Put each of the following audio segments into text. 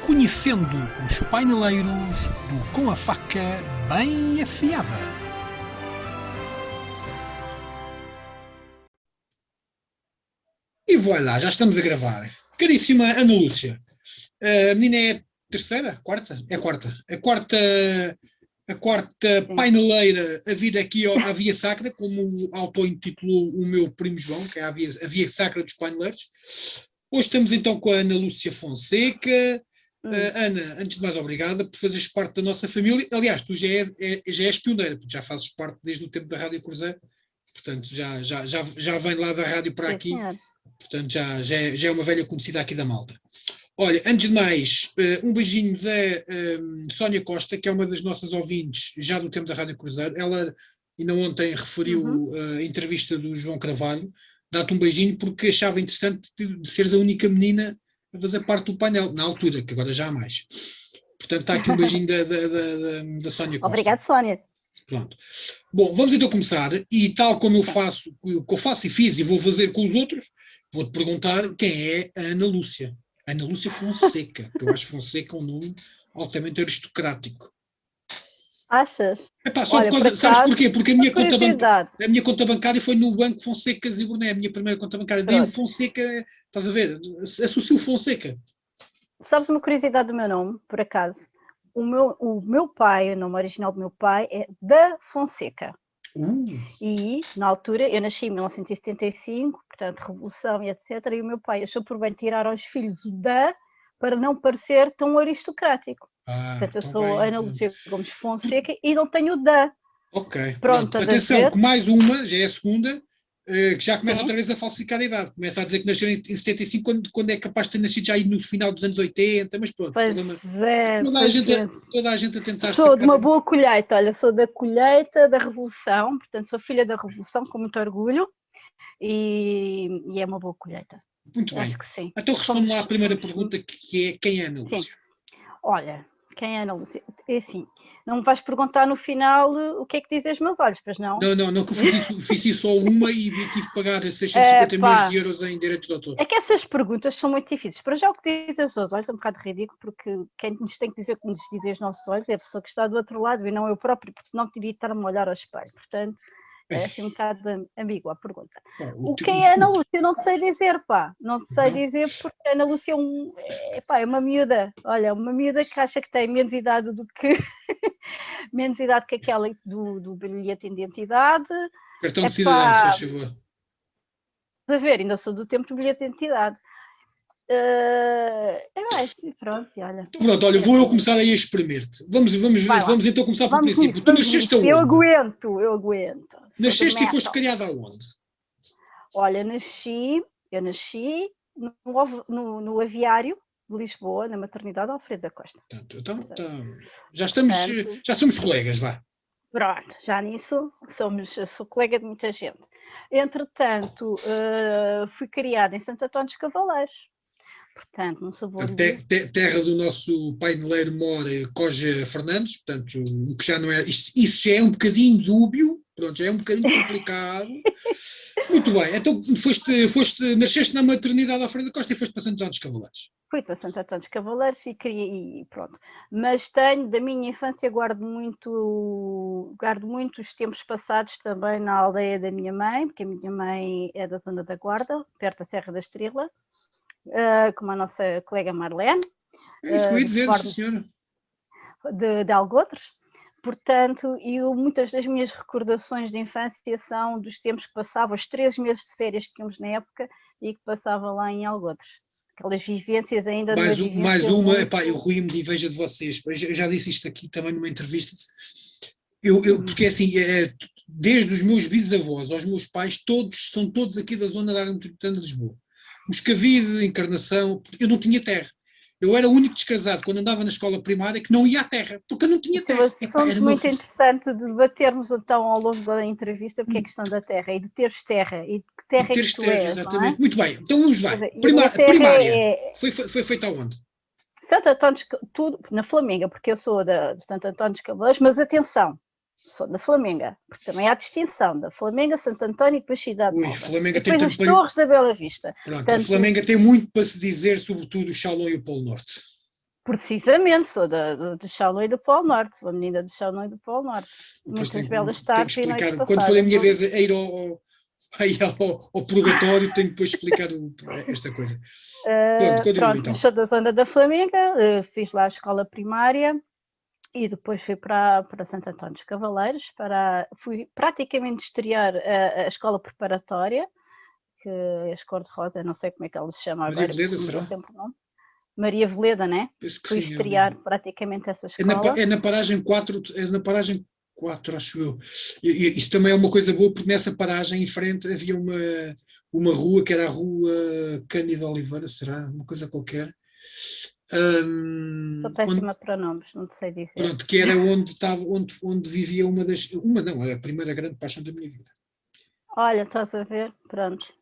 Conhecendo os paineleiros do Com a Faca Bem Afiada. E voilà, já estamos a gravar. Caríssima Ana Lúcia, a menina é a terceira? Quarta? É a quarta. A quarta paineleira a vir aqui à Via Sacra, como auto-intitulou o meu primo João, que é a Via Sacra dos Paineleiros. Hoje estamos então com a Ana Lúcia Fonseca. Ana, antes de mais, obrigada por fazeres parte da nossa família. Aliás, tu já és pioneira, porque já fazes parte desde o tempo da Rádio Cruzeiro, portanto já vem lá da rádio para aqui, portanto já é uma velha conhecida aqui da malta. Olha, antes de mais, um beijinho da Sónia Costa, que é uma das nossas ouvintes já do tempo da Rádio Cruzeiro. Ela ainda ontem referiu a entrevista do João Carvalho. Dá-te um beijinho porque achava interessante de seres a única menina a fazer parte do painel, na altura, que agora já há mais. Portanto, está aqui um beijinho da Sónia Costa. Obrigado, Sónia. Pronto. Bom, vamos então começar, e tal como eu faço e fiz e vou fazer com os outros, vou-te perguntar quem é a Ana Lúcia. Ana Lúcia Fonseca, que eu acho Fonseca um nome altamente aristocrático. Achas? Epá, só por causa, sabes porquê? Porque a minha conta bancária foi no Banco Fonsecas e Burné, a minha primeira conta bancária. Daí o Fonseca, estás a ver? Associo Fonseca. Sabes uma curiosidade do meu nome, por acaso? O meu pai, o nome original do meu pai é da Fonseca. E, na altura, eu nasci em 1975, portanto, Revolução e etc. E o meu pai achou por bem tirar aos filhos o da para não parecer tão aristocrático. Portanto, eu sou Ana Lúcia Gomes Fonseca e não tenho o da. Ok, pronto. Atenção, que mais uma, já é a segunda, que já começa outra vez a falsificar a idade. Começa a dizer que nasceu em 75, quando é capaz de ter nascido já aí no final dos anos 80, mas pronto. Toda a gente a tentar Sou de uma boa colheita, olha, sou da colheita da Revolução, portanto sou filha da Revolução com muito orgulho e é uma boa colheita. Muito bem. Acho que sim. Então responde lá à primeira pergunta, que é quem é Ana Lúcia? Sim. Olha, quem é Ana Lúcia? É assim, não me vais perguntar no final o que é que dizem os meus olhos, pois não? Não, que eu fiz isso só uma e tive que pagar 650 milhões de euros em direitos de autor. É que essas perguntas são muito difíceis. Para já o que dizem os olhos é um bocado ridículo, porque quem nos tem que dizer como nos dizem os nossos olhos é a pessoa que está do outro lado e não eu próprio, porque senão teria de estar-me a olhar ao espelho. Portanto, é assim um bocado ambígua a pergunta. Quem é Ana Lúcia? Não sei dizer, pá. Não sei dizer porque a Ana Lúcia é uma miúda. Olha, uma miúda que acha que tem menos idade do que menos idade que aquela do bilhete de identidade. Cartão de cidadão, se faz favor. A ver, ainda sou do tempo do bilhete de identidade. Pronto, olha. Pronto, olha, vou eu começar aí a espremer-te. Vamos então começar pelo princípio. Tu nasceste aonde? Eu aguento. Nasceste e foste criada aonde? Olha, eu nasci no aviário de Lisboa, na maternidade Alfredo da Costa. Então já somos colegas, vá. Pronto, já nisso eu sou colega de muita gente. Entretanto, fui criada em Santo António dos Cavaleiros. Portanto, não sou boa. Terra do nosso paineleiro mora Coja Fernandes, portanto, o que já não é. Isso já é um bocadinho dúbio, pronto, já é um bocadinho complicado. Muito bem, então nasceste na maternidade Alfredo da Costa e foste para Santo António dos Cavaleiros. Fui para Santo António dos Cavaleiros e pronto. Mas da minha infância, guardo muito os tempos passados também na aldeia da minha mãe, porque a minha mãe é da zona da Guarda, perto da Serra da Estrela. Como a nossa colega Marlene. É isso que eu ia dizer, sim, senhora. De Algotros. Portanto, muitas das minhas recordações de infância são dos tempos que passava, os 3 meses de férias que tínhamos na época e que passava lá em Algotros. Aquelas vivências ainda... Mais uma, eu ruí-me de inveja de vocês. Eu já disse isto aqui também numa entrevista. Porque assim, desde os meus bisavós aos meus pais, são todos aqui da zona da área metropolitana de Lisboa. Moscavide, Encarnação, eu não tinha terra. Eu era o único descasado quando andava na escola primária que não ia à terra, porque eu não tinha terra. Foi muito interessante de debatermos então ao longo da entrevista porque é a questão da terra e de teres terra e de que terra é que tu és, exatamente. Não é? Muito bem, então vamos lá. Primária, foi feita aonde? Santo António, tudo na Flamenga, porque eu sou de Santo António dos Cavaleiros, mas atenção, sou da Flamenga, porque também há distinção da Flamenga, Santo António e depois Cidade Nova. Flamenga e depois as Torres da Bela Vista. Pronto, portanto, a Flamenga tem muito para se dizer, sobretudo o Chalon e o Polo Norte. Precisamente, sou de Chalon e do Polo Norte, sou a menina de Chalon e do Polo Norte. Depois Muitas belas tardes e noites explicar, quando for a passadas. minha vez a ir ao purgatório, tenho que depois explicar esta coisa. Pronto, continua Pronto, então. sou da zona da Flamenga, fiz lá a escola primária e depois fui para Santo António dos Cavaleiros, fui praticamente estrear a escola preparatória, que é as cor-de-rosa, não sei como é que ela se chama Maria agora, Veleda, porque mudou será? sempre o nome. Maria Veleda, né? Penso que Fui sim, ali. estrear praticamente essa escola. É na paragem 4, acho eu. Isso também é uma coisa boa, porque nessa paragem em frente havia uma rua, que era a rua Cândido Oliveira, será? Uma coisa qualquer. Sou péssima para nomes, não te sei dizer. Pronto, que era onde vivia a primeira grande paixão da minha vida. Olha, estás a ver? Pronto.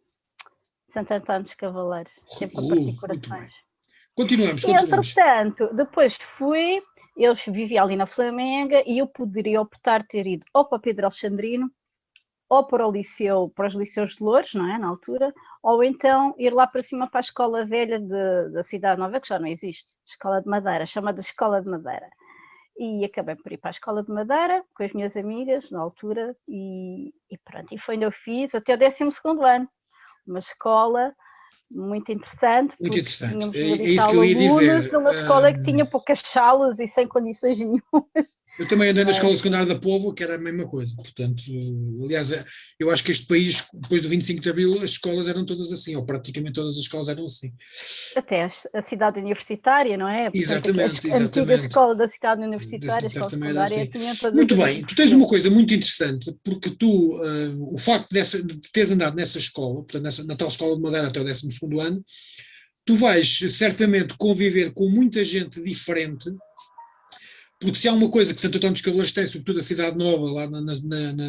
Santo António dos Cavaleiros, sempre a partir corações. Continuamos. E, entretanto, depois eu vivia ali na Flamenga e eu poderia optar ter ido ou para Pedro Alexandrino, ou para os liceus de Loures, não é, na altura, ou então ir lá para cima para a escola velha da Cidade Nova, que já não existe, Escola de Madeira, chamada Escola de Madeira. E acabei por ir para a Escola de Madeira, com as minhas amigas, na altura, e pronto, e foi onde eu fiz até o 12º ano. Uma escola muito interessante, muito interessante. Tínhamos É isso que eu ia dizer. Numa escola que tinha poucas salas e sem condições nenhumas. Eu também andei na escola secundária da Póvoa, que era a mesma coisa. Portanto, aliás, eu acho que este país, depois do 25 de Abril, as escolas eram todas assim, ou praticamente todas as escolas eram assim. Até a cidade universitária, não é? Portanto, exatamente. A antiga escola da cidade universitária, a escola secundária, secundária, tinha todas muito as bem, tu tens uma coisa muito interessante, porque tu, o facto de teres andado nessa escola, portanto, na tal escola de Madeira até o 12º ano, tu vais certamente conviver com muita gente diferente, porque se há uma coisa que Santo Antão dos Cavaleiros tem, sobretudo a Cidade Nova, lá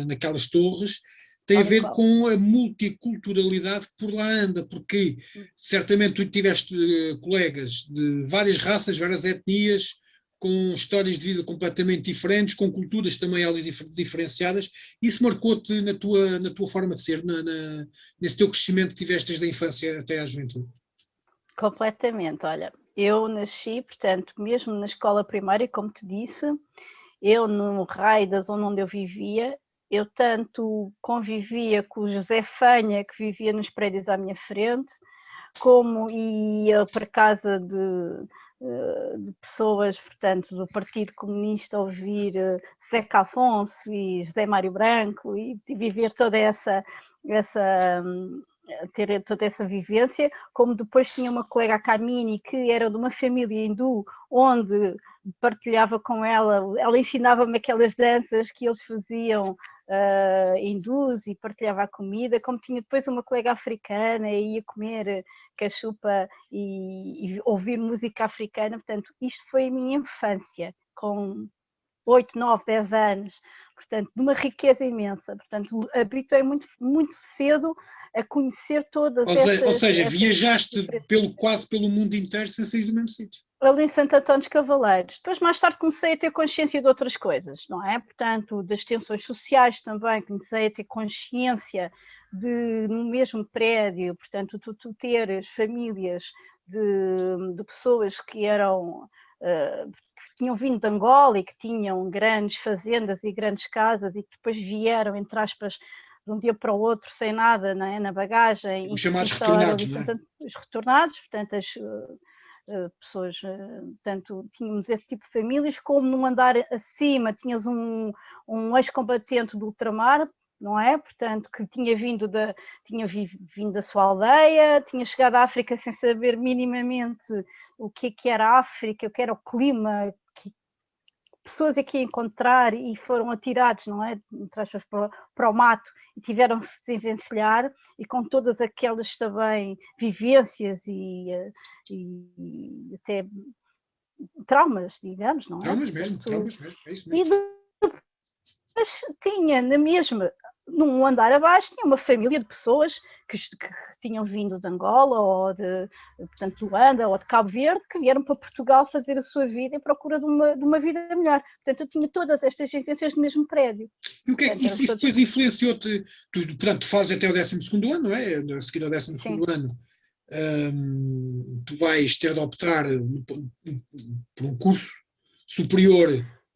naquelas torres, tem a ver com a multiculturalidade que por lá anda, porque certamente tu tiveste colegas de várias raças, várias etnias, com histórias de vida completamente diferentes, com culturas também ali diferenciadas. Isso marcou-te na tua forma de ser, nesse teu crescimento que tiveste desde a infância até à juventude? Completamente, olha, eu nasci, portanto, mesmo na escola primária, como te disse, eu no raio da zona onde eu vivia, eu tanto convivia com o José Fanha, que vivia nos prédios à minha frente, como ia para casa de pessoas, portanto, do Partido Comunista, ouvir Zeca Afonso e José Mário Branco e viver toda ter toda essa vivência, como depois tinha uma colega, a Carmini, que era de uma família hindu, onde partilhava com ela ensinava-me aquelas danças que eles faziam hindus e partilhava a comida, como tinha depois uma colega africana e ia comer cachupa e ouvir música africana, portanto, isto foi a minha infância, com 8, 9, 10 anos, portanto, de uma riqueza imensa, portanto, habituei muito, muito cedo a conhecer todas ou seja, viajaste quase pelo mundo inteiro sem sair do mesmo sítio. Ali em Santo Antão dos Cavaleiros. Depois, mais tarde, comecei a ter consciência de outras coisas, não é? Portanto, das tensões sociais também, comecei a ter consciência no mesmo prédio, portanto, tu teres famílias de pessoas que eram... que tinham vindo de Angola e que tinham grandes fazendas e grandes casas e que depois vieram, entre aspas, de um dia para o outro, sem nada, não é? Na bagagem. Os chamados retornados, não é? Os retornados, portanto, as pessoas, portanto, tínhamos esse tipo de famílias, como num andar acima tinhas um ex-combatente do ultramar, não é? Portanto, que tinha vindo da sua aldeia, tinha chegado à África sem saber minimamente o que era a África, o que era o clima, que pessoas aqui a encontrar e foram atirados, não é? Para o mato e tiveram que se desenvencilhar e com todas aquelas também vivências e até traumas, digamos, não é? Traumas mesmo, é isso mesmo. E depois tinha na mesma, num andar abaixo, tinha uma família de pessoas que tinham vindo de Angola ou portanto, de Luanda ou de Cabo Verde, que vieram para Portugal fazer a sua vida em procura de uma vida melhor. Portanto, eu tinha todas estas vivências no mesmo prédio. E o que é que isso depois influenciou-te? Portanto, tu fazes até o 12º ano, não é? A seguir ao 12º ano, tu vais ter de optar por um curso superior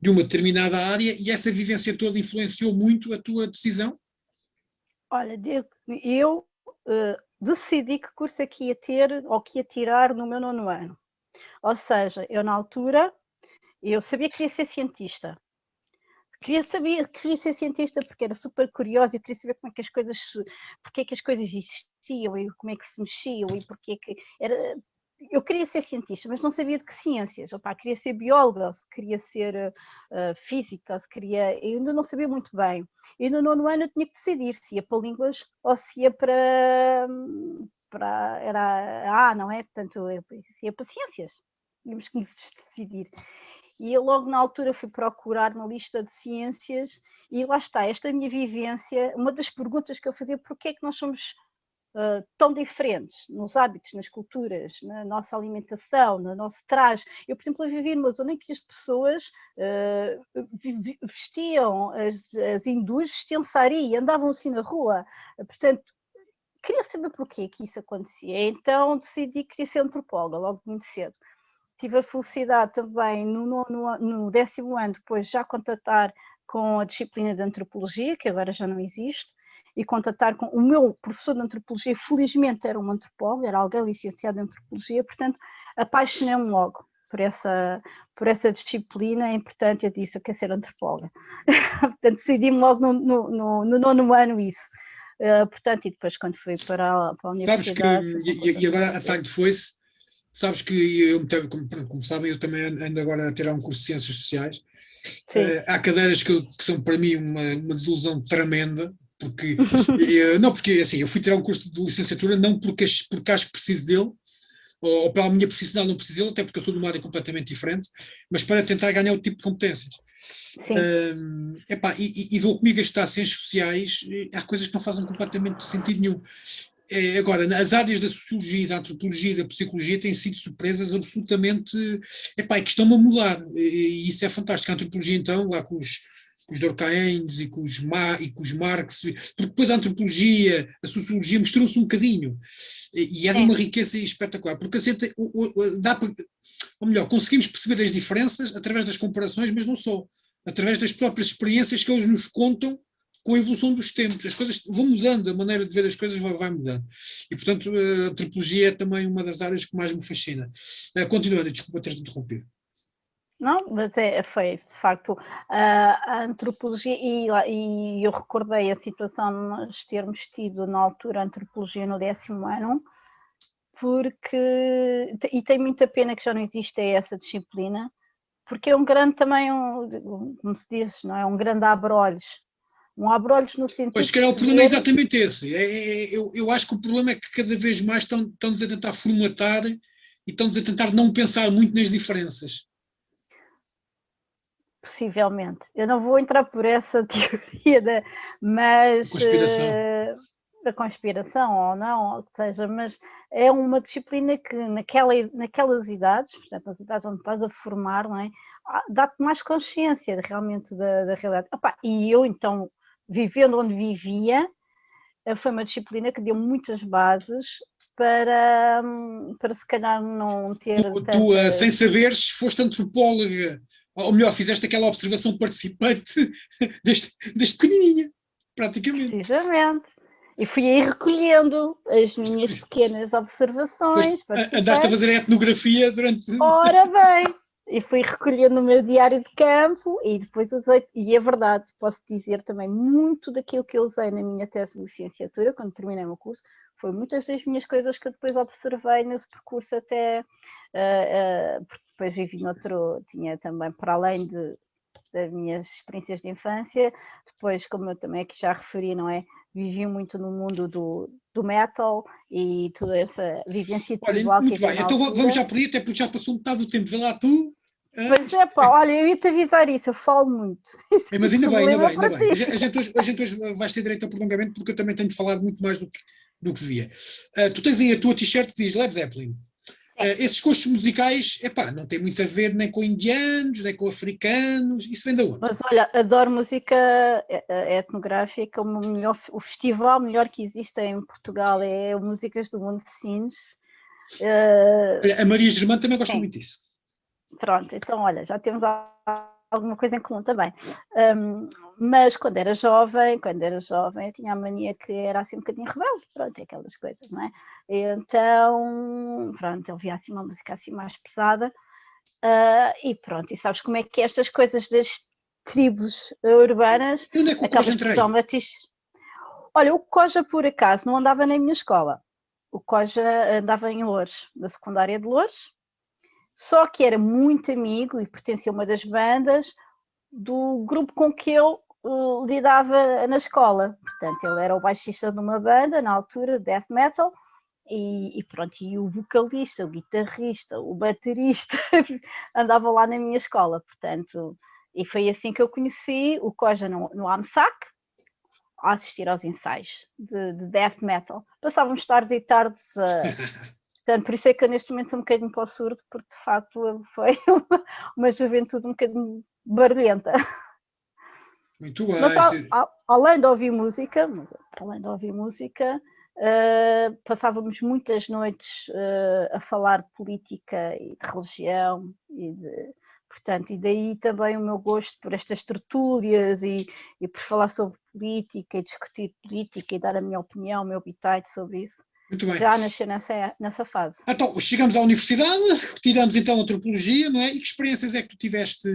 de uma determinada área e essa vivência toda influenciou muito a tua decisão? Olha, eu decidi que curso é que ia ter ou que ia tirar no meu 9º ano. Ou seja, eu na altura, eu sabia que queria ser cientista. Queria ser cientista porque era super curiosa, eu queria saber como é que as coisas, porque é que as coisas existiam e como é que se mexiam e porque é que era. Eu queria ser cientista, mas não sabia de que ciências. Opa, queria ser bióloga, se queria ser física, se queria. Eu ainda não sabia muito bem. E no 9º ano eu tinha que decidir se ia para línguas ou se ia para era não é? Portanto, se ia para ciências. Tínhamos que decidir. E eu logo na altura fui procurar na lista de ciências e lá está, esta minha vivência, uma das perguntas que eu fazia, porquê é que nós somos tão diferentes nos hábitos, nas culturas, na nossa alimentação, no nosso traje. Eu, por exemplo, vivi numa zona em que as pessoas vestiam, as hindus vestiam sari e andavam assim na rua. Portanto, queria saber porquê que isso acontecia. Então decidi que queria ser antropóloga, logo muito cedo. Tive a felicidade também no 10º ano, depois já contatar com a disciplina de antropologia, que agora já não existe, e contatar com o meu professor de antropologia, felizmente era um antropólogo, era alguém licenciado em antropologia, portanto apaixonei-me logo por essa disciplina, e portanto eu disse, eu quero ser antropóloga. Portanto decidi-me logo no 9º ano isso. Portanto, e depois quando fui para a universidade... Sabes que, e agora a tarde foi-se, sabes que eu, como sabem, eu também ando agora a tirar um curso de Ciências Sociais. Há cadeiras que são para mim uma desilusão tremenda, porque, não, porque assim, eu fui tirar um curso de licenciatura não porque acho que preciso dele, ou pela minha profissional não preciso dele, até porque eu sou de uma área completamente diferente, mas para tentar ganhar outro tipo de competências. E dou comigo a estudar ciências sociais, há coisas que não fazem completamente sentido nenhum. Agora, as áreas da sociologia, da antropologia e da psicologia têm sido surpresas absolutamente, que estão-me a mudar, e isso é fantástico. A antropologia, então, lá com os Durkheim e com os Marx, porque depois a antropologia, a sociologia misturam-se um bocadinho, e é de uma riqueza espetacular, porque assim, ou melhor, conseguimos perceber as diferenças através das comparações, mas não só, através das próprias experiências que eles nos contam com a evolução dos tempos. As coisas vão mudando, a maneira de ver as coisas vai mudando. E, portanto, a antropologia é também uma das áreas que mais me fascina. Continuando, desculpa ter-te interrompido. Não, mas foi de facto a antropologia, e eu recordei a situação de nós termos tido na altura antropologia no 10º ano, porque, e tem muita pena que já não existe essa disciplina, porque é um grande também, como se diz, não é? Um grande abre-olhos. Um abre-olhos no sentido Pois, se calhar o problema é exatamente esse. Eu acho que o problema é que cada vez mais estão-nos a tentar formatar e estão-nos a tentar não pensar muito nas diferenças. Possivelmente. Eu não vou entrar por essa teoria, mas da conspiração ou não, ou que seja, mas é uma disciplina que naquelas idades, portanto, nas idades onde estás a formar, não é? Dá-te mais consciência realmente da realidade. E eu, então, vivendo onde vivia, foi uma disciplina que deu muitas bases para se calhar não ter Tu sem saberes, foste antropóloga, ou melhor, fizeste aquela observação participante desde pequenininha, praticamente. Precisamente. E fui aí recolhendo as minhas pequenas observações. Andaste a fazer a etnografia durante... Ora bem! E fui recolhendo o meu diário de campo e depois usei, e é verdade, posso dizer também, muito daquilo que eu usei na minha tese de licenciatura, quando terminei o meu curso, foi muitas das minhas coisas que eu depois observei nesse percurso até, porque depois vivi tinha também, para além das minhas experiências de infância, depois, como eu também aqui já referi, não é? Vivi muito no mundo do metal e toda essa vivência tribal que havia na altura. Então vamos já por aí, até porque já passou metade do tempo. Vê lá tu. Pois é, pá, olha, eu ia-te avisar isso, eu falo muito. Mas ainda bem. A gente hoje vais ter direito a prolongamento porque eu também tenho falado muito mais do que devia. Tu tens aí a tua t-shirt que diz Led Zeppelin. Esses gostos musicais, não tem muito a ver nem com indianos, nem com africanos, isso vem da onde? Mas olha, adoro música etnográfica, o festival melhor que existe em Portugal é o Músicas do Mundo Sines, Olha, a Maria Germana também gosta Sim. muito disso. Pronto, então olha, já temos alguma coisa em comum também. Mas quando era jovem, eu tinha a mania que era assim um bocadinho rebelde, pronto, aquelas coisas, não é? Então, pronto, eu via assim uma música assim mais pesada, e pronto, e sabes como é que estas coisas das tribos urbanas E onde é que o Coja acabas por entra aí? traumatizar. Olha, o Coja por acaso não andava na minha escola, o Coja andava em Loures, da secundária de Loures, só que era muito amigo e pertencia a uma das bandas do grupo com que eu lidava na escola. Portanto, ele era o baixista de uma banda, na altura, death metal, e pronto, e o vocalista, o guitarrista, o baterista andava lá na minha escola, portanto, e foi assim que eu conheci o Coja no AMSAC, a assistir aos ensaios de death metal. Passávamos tardes e tardes portanto, por isso é que eu neste momento sou um bocadinho para o surdo, porque de facto foi uma juventude um bocadinho barulhenta. Muito Mas bem. além de ouvir música, passávamos muitas noites a falar de política e de religião portanto, e daí também o meu gosto por estas tertúlias e por falar sobre política e discutir política e dar a minha opinião, o meu bitite sobre isso. Muito bem. Já nasceu nessa fase. Então, chegamos à universidade, tiramos então antropologia, não é? E que experiências é que tu tiveste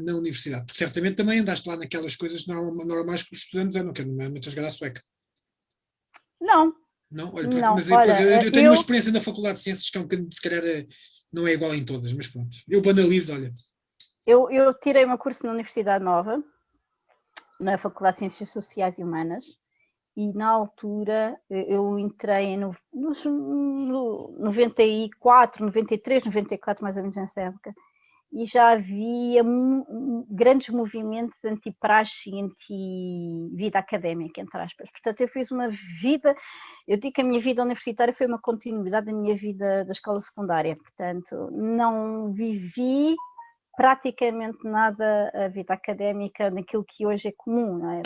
na universidade? Porque certamente também andaste lá naquelas coisas normais que os estudantes andam, que é normalmente a jogar à sueca. Não. Não? Olha, Não, mas olha, eu tenho uma experiência na Faculdade de Ciências que é um bocadinho, se calhar, não é igual em todas, mas pronto. Eu banalizo, olha. eu tirei um curso na Universidade Nova, na Faculdade de Ciências Sociais e Humanas, e na altura eu entrei nos 94, 93, 94, mais ou menos nessa época, e já havia grandes movimentos anti-praxe e anti-vida académica, entre aspas. Portanto, eu fiz uma vida, eu digo que a minha vida universitária foi uma continuidade da minha vida da escola secundária, portanto, não vivi praticamente nada a vida académica naquilo que hoje é comum, não é?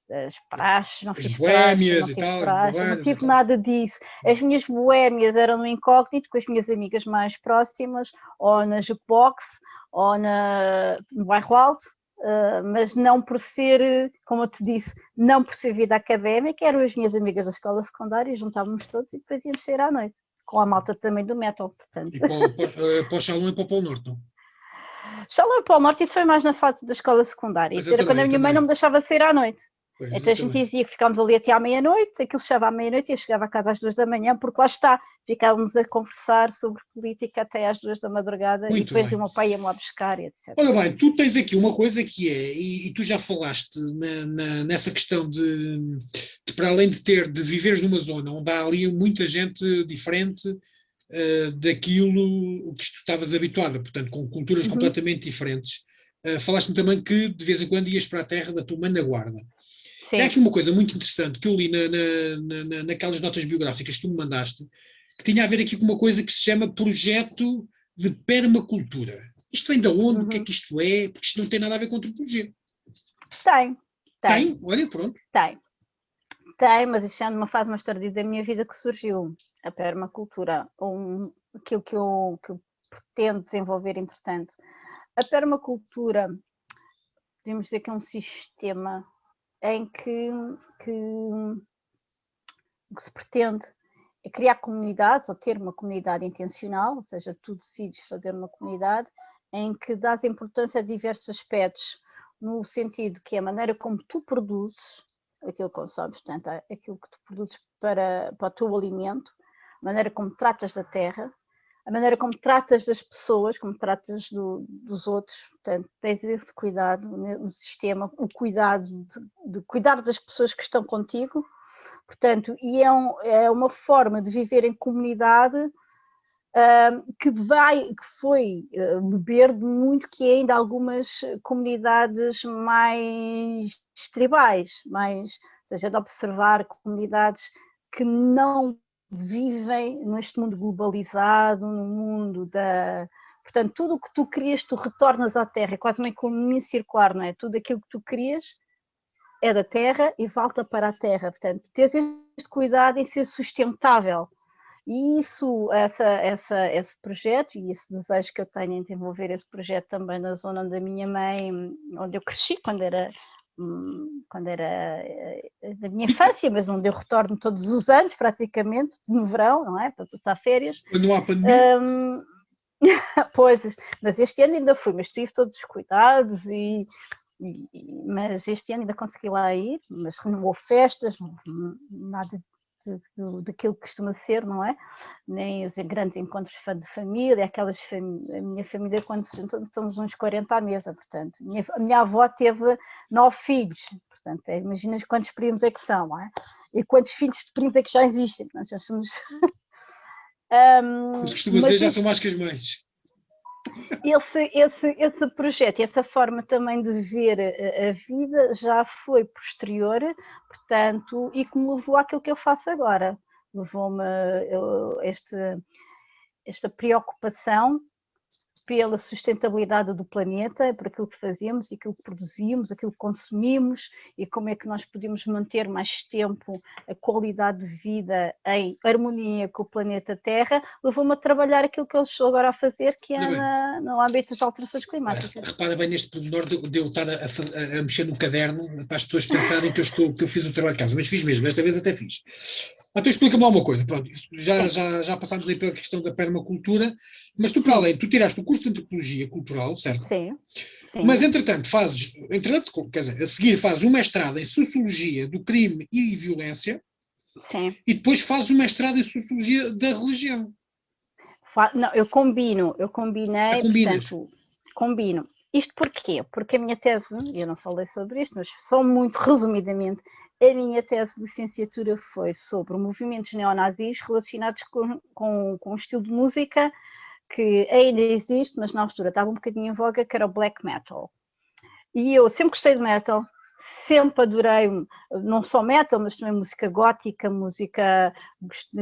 Das praxes, não As fiz praxe, não boémias e tive tal, as praxe, não boleiras e tive tal. nada disso. As minhas boémias eram no incógnito, com as minhas amigas mais próximas, ou na jukebox, ou no bairro alto, mas não por ser, como eu te disse, não por ser vida académica, eram as minhas amigas da escola secundária, juntávamos todos e depois íamos sair à noite, com a malta também do metal, portanto. E para o Chalon e para o Polo Norte, não? Já lá para o norte, isso foi mais na fase da escola secundária. Mas Isso era quando a eu minha mãe não também. me deixava sair à noite. Pois, Então a gente exatamente. dizia que ficámos ali até à meia-noite, aquilo chegava à meia-noite e eu chegava a casa às 2 da manhã, porque lá está, ficávamos a conversar sobre política até às 2 da madrugada e Muito depois o bem. meu pai ia-me lá buscar e etc. Olha bem, tu tens aqui uma coisa que é, e tu já falaste nessa questão para além de viveres numa zona onde há ali muita gente diferente daquilo que tu estavas habituada, portanto, com culturas completamente diferentes. Falaste-me também que de vez em quando ias para a terra da tua mãe na Guarda. É Sim. aqui uma coisa muito interessante que eu li naquelas notas biográficas que tu me mandaste, que tinha a ver aqui com uma coisa que se chama projeto de permacultura. Isto vem de onde? O que é que isto é? Porque isto não tem nada a ver com antropologia. Tem. Tem? Olha, pronto. Tem, mas isso é numa fase mais tardia da minha vida que surgiu a permacultura, aquilo que eu pretendo desenvolver, entretanto. A permacultura, podemos dizer que é um sistema em que o que se pretende é criar comunidades ou ter uma comunidade intencional, ou seja, tu decides fazer uma comunidade em que dás importância a diversos aspectos, no sentido que a maneira como tu produzes aquilo que consomes, portanto, aquilo que tu produzes para o teu alimento, a maneira como tratas da terra, a maneira como tratas das pessoas, como tratas dos outros, portanto, tens esse cuidado no sistema, o cuidado de cuidar das pessoas que estão contigo, portanto, e é uma forma de viver em comunidade que foi beber de muito que ainda algumas comunidades mais tribais, ou seja, de observar comunidades que não vivem neste mundo globalizado, no mundo da... Portanto, tudo o que tu crias, tu retornas à terra, é quase uma economia circular, não é? Tudo aquilo que tu crias é da terra e volta para a terra. Portanto, ter este cuidado em ser sustentável. E isso, esse projeto e esse desejo que eu tenho em desenvolver esse projeto também na zona da minha mãe, onde eu cresci, quando era da minha infância, mas onde eu retorno todos os anos, praticamente, no verão, não é? Para passar férias. Quando não há pandemia. Pois, mas este ano ainda fui, mas tive todos os cuidados mas este ano ainda consegui lá ir, mas não houve festas, nada daquilo que costuma ser, não é? Nem os grandes encontros de família, a minha família, quando somos uns 40 à mesa, portanto. A minha avó teve 9 filhos, portanto, imaginas quantos primos é que são, não é? E quantos filhos de primos é que já existem, nós já somos... Como se costuma dizer, já são mais que as mães. Esse projeto, essa forma também de ver a vida já foi posterior, portanto, e que me levou àquilo que eu faço agora. Levou-me esta preocupação pela sustentabilidade do planeta, por aquilo que fazemos, aquilo que produzimos, aquilo que consumimos e como é que nós podemos manter mais tempo a qualidade de vida em harmonia com o planeta Terra, levou-me a trabalhar aquilo que eu estou agora a fazer, que é no âmbito das alterações climáticas. Repara bem neste pormenor de eu estar a mexer no caderno para as pessoas pensarem que eu fiz o trabalho de casa, mas fiz mesmo, esta vez até fiz. Então explica-me lá uma coisa, pronto, já passámos aí pela questão da permacultura, mas tu para além, tu tiraste o curso de Antropologia Cultural, certo? Sim. Mas entretanto, quer dizer, a seguir fazes um mestrado em Sociologia do Crime e Violência. Sim. E depois fazes um mestrado em Sociologia da Religião. Não, eu combinei, portanto, combino. Isto porquê? Porque a minha tese, eu não falei sobre isto, mas só muito resumidamente, a minha tese de licenciatura foi sobre movimentos neonazis relacionados com um estilo de música que ainda existe, mas na altura estava um bocadinho em voga, que era o black metal. E eu sempre gostei de metal, sempre adorei, não só metal, mas também música gótica,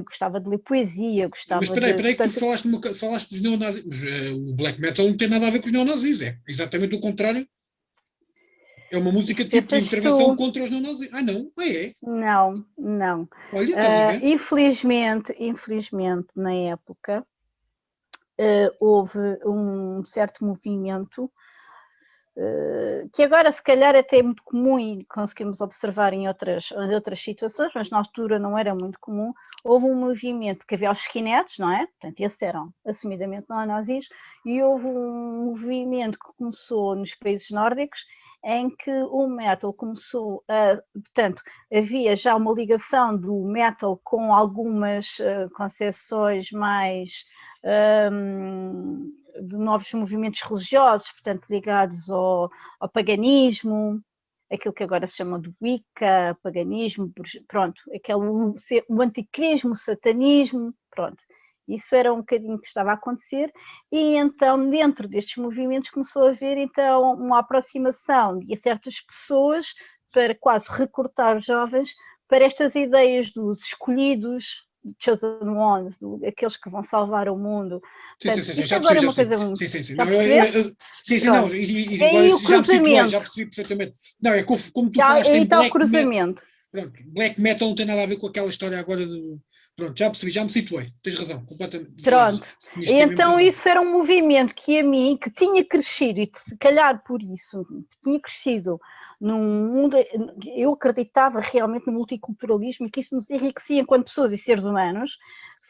gostava de ler poesia, gostava mas espera aí, que tu falaste dos neonazis, mas o black metal não tem nada a ver com os neonazis, é exatamente o contrário. É uma música tipo de intervenção contra os neonazis. Ah, não? Ah, é? Não. Olha, estás a ver? Infelizmente, na época, houve um certo movimento que agora se calhar até é muito comum e conseguimos observar em outras situações, mas na altura não era muito comum. Houve um movimento que havia os skinheads, não é? Portanto, esses eram assumidamente neonazis, e houve um movimento que começou nos países nórdicos, em que o metal começou a... Portanto, havia já uma ligação do metal com algumas concepções mais... de novos movimentos religiosos, portanto, ligados ao paganismo, aquilo que agora se chama de Wicca, paganismo, pronto, o anticrismo, o satanismo, pronto. Isso era um bocadinho que estava a acontecer, e então dentro destes movimentos começou a haver então uma aproximação de certas pessoas para quase recrutar os jovens para estas ideias dos escolhidos, chosen ones, aqueles que vão salvar o mundo. Sim, já percebi, já percebi perfeitamente. Não, é como tu falaste em black metal. Pronto, black metal não tem nada a ver com aquela história agora de... Pronto, já percebi, já me situei. Tens razão, completamente. Pronto, então isso era um movimento que a mim, que tinha crescido, e se calhar por isso, tinha crescido num mundo, eu acreditava realmente no multiculturalismo e que isso nos enriquecia enquanto pessoas e seres humanos.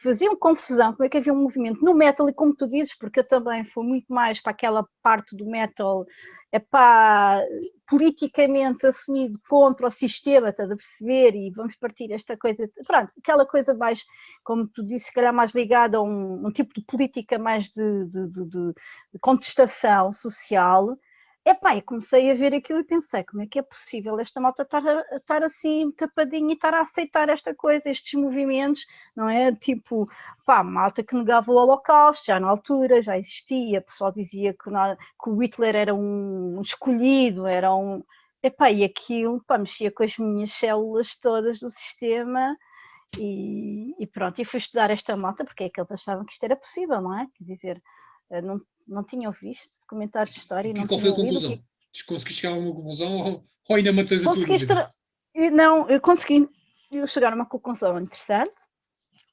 Faziam confusão como é que havia um movimento no metal, e como tu dizes, porque eu também fui muito mais para aquela parte do metal, politicamente assumido contra o sistema, estás a perceber, e vamos partir esta coisa, pronto, aquela coisa mais, como tu dizes, se calhar mais ligada a um tipo de política mais de contestação social. E comecei a ver aquilo e pensei, como é que é possível esta malta estar assim tapadinha e estar a aceitar esta coisa, estes movimentos, não é? Tipo, malta que negava o Holocausto, já na altura, já existia, o pessoal dizia que o Hitler era um escolhido, era um... E aquilo, mexia com as minhas células todas do sistema e pronto, e fui estudar esta malta, porque é que eles achavam que isto era possível, não é? Quer dizer, não tinham visto documentários de história. E qual foi a conclusão? Conseguiste chegar a uma conclusão ou ainda mantens a tua dúvida? Não, eu consegui chegar a uma conclusão interessante,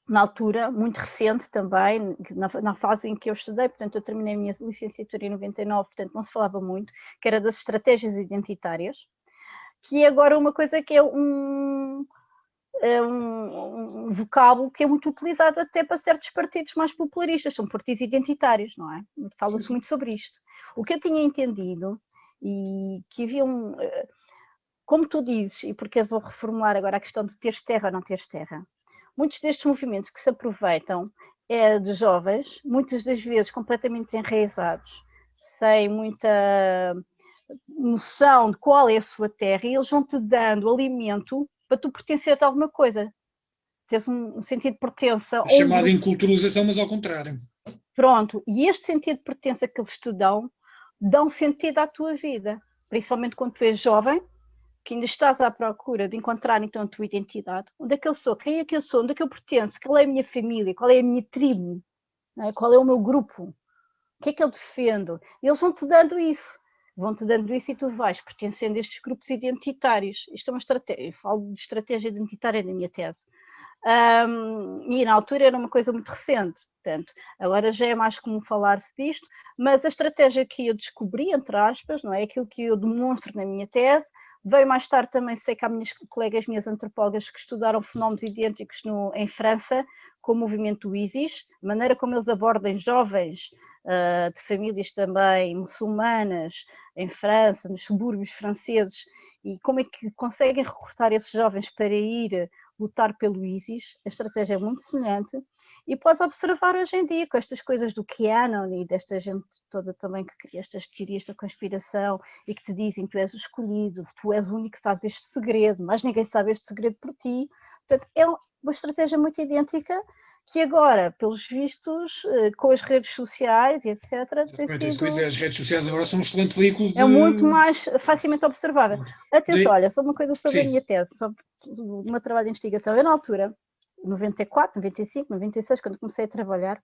na altura, muito recente também, na fase em que eu estudei, portanto eu terminei a minha licenciatura em 99, portanto não se falava muito, que era das estratégias identitárias, que é agora uma coisa que é um vocábulo que é muito utilizado até para certos partidos mais popularistas, são partidos identitários, não é? Fala-se muito sobre isto. O que eu tinha entendido, e que havia como tu dizes, e porque eu vou reformular agora a questão de teres terra ou não teres terra, muitos destes movimentos que se aproveitam de jovens, muitas das vezes completamente desenraizados, sem muita noção de qual é a sua terra, e eles vão-te dando alimento para tu pertencer a alguma coisa, teres um sentido de pertença. A chamada inculturalização, mas ao contrário. Pronto, e este sentido de pertença que eles te dão sentido à tua vida, principalmente quando tu és jovem, que ainda estás à procura de encontrar então a tua identidade. Onde é que eu sou? Quem é que eu sou? Onde é que eu pertenço? Qual é a minha família? Qual é a minha tribo? Não é? Qual é o meu grupo? O que é que eu defendo? E eles vão-te dando isso. Vão-te dando isso e tu vais pertencendo a estes grupos identitários. Isto é uma estratégia. Eu falo de estratégia identitária na minha tese. E na altura era uma coisa muito recente. Portanto, agora já é mais comum falar-se disto, mas a estratégia que eu descobri, entre aspas, não é aquilo que eu demonstro na minha tese, veio mais tarde também, sei que há colegas minhas antropólogas que estudaram fenómenos idênticos em França, com o movimento do ISIS, a maneira como eles abordam jovens de famílias também muçulmanas em França, nos subúrbios franceses, e como é que conseguem recrutar esses jovens para ir lutar pelo ISIS. A estratégia é muito semelhante e podes observar hoje em dia com estas coisas do QAnon e desta gente toda também que cria estas teorias da conspiração e que te dizem que tu és o escolhido, tu és o único que sabes este segredo, mas ninguém sabe este segredo por ti. Portanto, é uma estratégia muito idêntica que agora, pelos vistos, com as redes sociais e etc., Exatamente, isso que eu ia dizer, as redes sociais agora são um excelente veículo de... é muito mais facilmente observável. Atenção, olha, só uma coisa sobre Sim. a minha tese, sobre o meu trabalho de investigação. Eu, na altura, 94, 95, 96, quando comecei a trabalhar,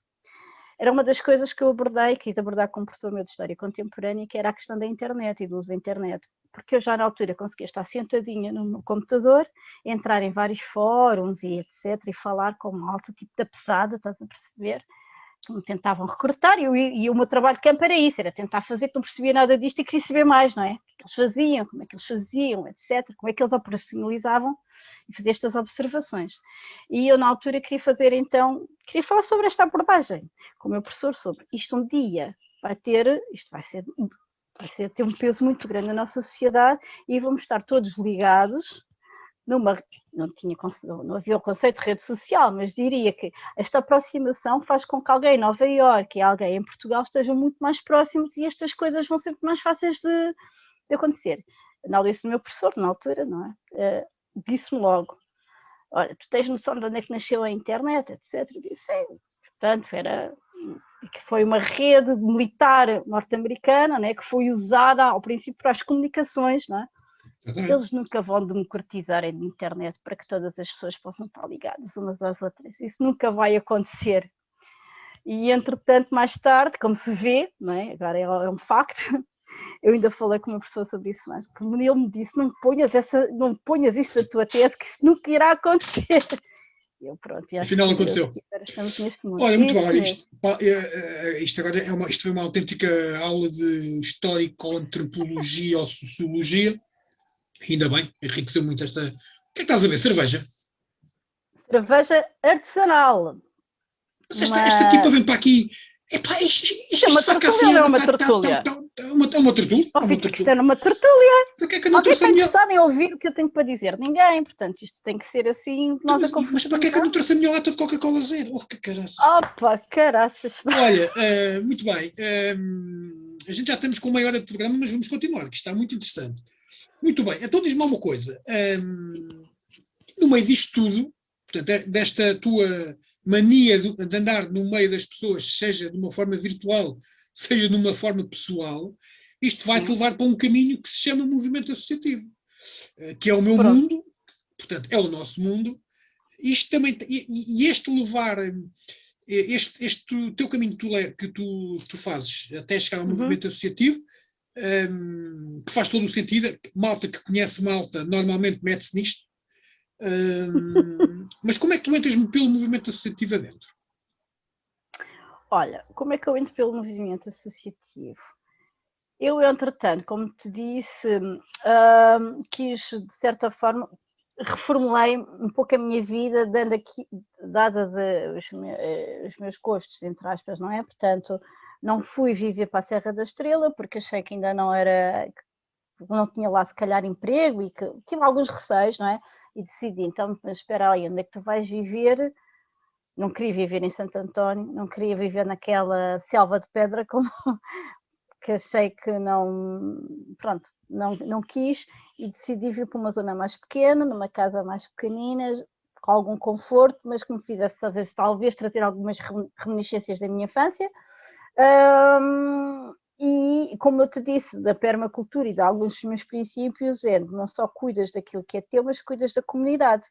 era uma das coisas que eu abordei, quis abordar com um professor meu de História Contemporânea, que era a questão da internet e do uso da internet. Porque eu já na altura conseguia estar sentadinha no meu computador, entrar em vários fóruns e etc, e falar com malta, tipo da pesada, estás a perceber? Que me tentavam recrutar, e o meu trabalho de campo era isso, era tentar fazer que não percebia nada disto e queria saber mais, não é? O que eles faziam, como é que eles faziam, etc, como é que eles operacionalizavam, e fazer estas observações. E eu na altura queria falar sobre esta abordagem, com o meu professor, sobre isto um dia vai ter ter um peso muito grande na nossa sociedade e vamos estar todos ligados não havia o conceito de rede social, mas diria que esta aproximação faz com que alguém em Nova Iorque e alguém em Portugal estejam muito mais próximos e estas coisas vão sempre mais fáceis de acontecer. A análise do meu professor, na altura, não é? Disse-me logo, olha, tu tens noção de onde é que nasceu a internet, etc. Eu disse, sim. Portanto, que foi uma rede militar norte-americana, né, que foi usada ao princípio para as comunicações, não é? Eles nunca vão democratizar a internet para que todas as pessoas possam estar ligadas umas às outras. Isso nunca vai acontecer. E, entretanto, mais tarde, como se vê, não é? Agora é um facto, eu ainda falei com o meu professor sobre isso, mas ele me disse, não ponhas isso na tua tese, que isso nunca irá acontecer. Eu, pronto, afinal aconteceu. Estamos neste mundo. Olha, muito bem, isto agora isto foi uma autêntica aula de histórico-antropologia ou sociologia. Ainda bem, enriqueceu muito esta... O que é que estás a ver? Cerveja? Cerveja artesanal. Mas esta tipa vem para aqui... Epá, isto é uma tertúlia, não é uma tertúlia? É uma tertúlia? Oh, Vitor, isto é uma tertúlia. Porquê que eu não Alguém trouxe a está minha... interessado em ouvir o que eu tenho para dizer? Ninguém, portanto, isto tem que ser assim, nós Mas para que é que eu não trouxe a minha lata de Coca-Cola zero? Oh, que caraças. Opa, caraças. Olha, muito bem. A gente já estamos com meia hora de programa, mas vamos continuar, que está muito interessante. Muito bem, então diz-me uma coisa. No meio disto tudo, portanto, desta tua mania de andar no meio das pessoas, seja de uma forma virtual, seja de uma forma pessoal, isto vai-te levar para um caminho que se chama movimento associativo, que é o meu mundo, portanto, é o nosso mundo. Isto também, e este levar, este teu caminho que tu fazes até chegar ao movimento associativo, que faz todo o sentido, malta que conhece malta normalmente mete-se nisto, Mas como é que tu entras pelo movimento associativo adentro? Olha, como é que eu entro pelo movimento associativo? Eu, entretanto, como te disse, quis, de certa forma, reformulei um pouco a minha vida, dadas os meus gostos, entre aspas, não é? Portanto, não fui viver para a Serra da Estrela, porque achei que ainda não tinha lá se calhar emprego e que tive alguns receios, não é? E decidi, então, mas espera aí, onde é que tu vais viver? Não queria viver em Santo António, não queria viver naquela selva de pedra como que achei que pronto, não quis e decidi vir para uma zona mais pequena, numa casa mais pequenina, com algum conforto, mas que me fizesse talvez trazer algumas reminiscências da minha infância. E como eu te disse, da permacultura e de alguns dos meus princípios não só cuidas daquilo que é teu, mas cuidas da comunidade.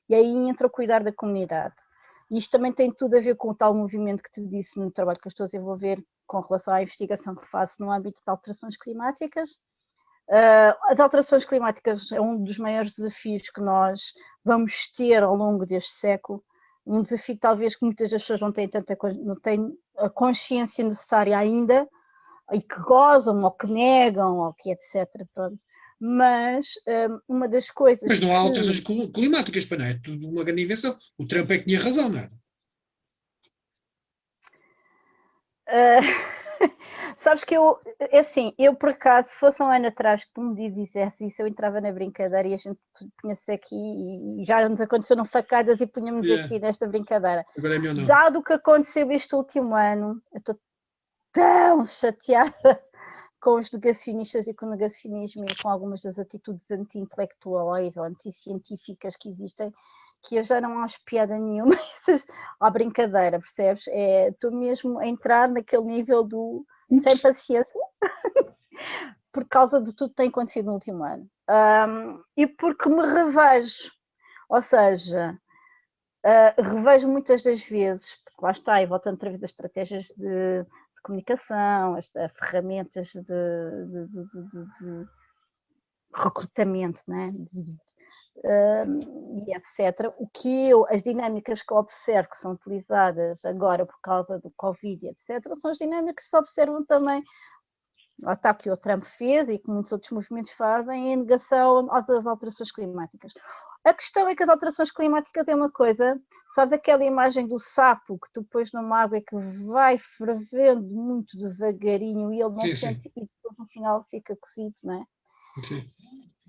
E aí entra o cuidar da comunidade. E isto também tem tudo a ver com o tal movimento que te disse no trabalho que eu estou a desenvolver com relação à investigação que faço no âmbito de alterações climáticas. As alterações climáticas é um dos maiores desafios que nós vamos ter ao longo deste século. Um desafio talvez que muitas das pessoas não têm a consciência necessária ainda, e que gozam, ou que negam, ou que etc. Pronto. Mas uma das coisas. Mas não há alterações climáticas, para não é tudo uma grande invenção. O Trump é que tinha razão, não é? Sabes que eu por acaso, se fosse um ano atrás que tu me dissesse isso, eu entrava na brincadeira e a gente punha-se aqui e já nos aconteceram facadas e punhamos aqui nesta brincadeira. Agora é melhor não. Dado o que aconteceu este último ano, eu estou tão chateada com os negacionistas e com o negacionismo e com algumas das atitudes anti-intelectuais ou anti-científicas que existem, que eu já não acho piada nenhuma à brincadeira, percebes? Estou mesmo a entrar naquele nível do sem paciência por causa de tudo que tem acontecido no último ano. E porque me revejo, ou seja, revejo muitas das vezes, porque lá está, e voltando outra vez às estratégias de comunicação, as ferramentas de recrutamento, né? E etc. As dinâmicas que eu observo que são utilizadas agora por causa do Covid, etc., são as dinâmicas que se observam também, lá está, que o Trump fez e que muitos outros movimentos fazem em negação às alterações climáticas. A questão é que as alterações climáticas é uma coisa, sabes aquela imagem do sapo que tu pões numa água e que vai fervendo muito devagarinho e ele não sente e depois no final fica cozido, não é? Sim.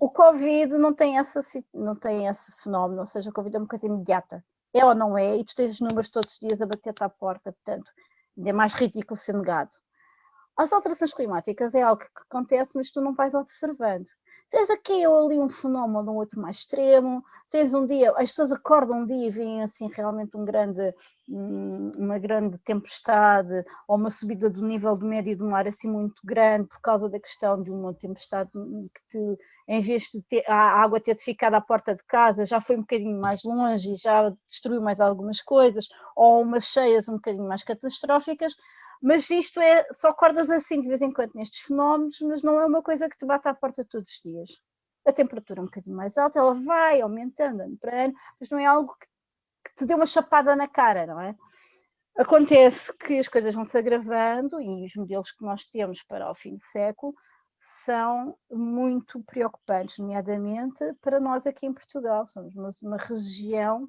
O Covid não tem esse fenómeno, ou seja, o Covid é uma coisa imediata. É ou não é, e tu tens os números todos os dias a bater-te à porta, portanto, ainda é mais ridículo ser negado. As alterações climáticas é algo que acontece, mas tu não vais observando. Tens aqui ou ali um fenómeno, um outro mais extremo, tens um dia, as pessoas acordam um dia e veem assim realmente uma grande tempestade ou uma subida do nível do médio do mar assim muito grande por causa da questão de uma tempestade que em vez de a água ter ficado à porta de casa, já foi um bocadinho mais longe e já destruiu mais algumas coisas, ou umas cheias um bocadinho mais catastróficas. Mas isto só acordas assim de vez em quando nestes fenómenos, mas não é uma coisa que te bate à porta todos os dias. A temperatura é um bocadinho mais alta, ela vai aumentando ano para ano, mas não é algo que te dê uma chapada na cara, não é? Acontece que as coisas vão se agravando e os modelos que nós temos para o fim do século são muito preocupantes, nomeadamente para nós aqui em Portugal. Somos uma região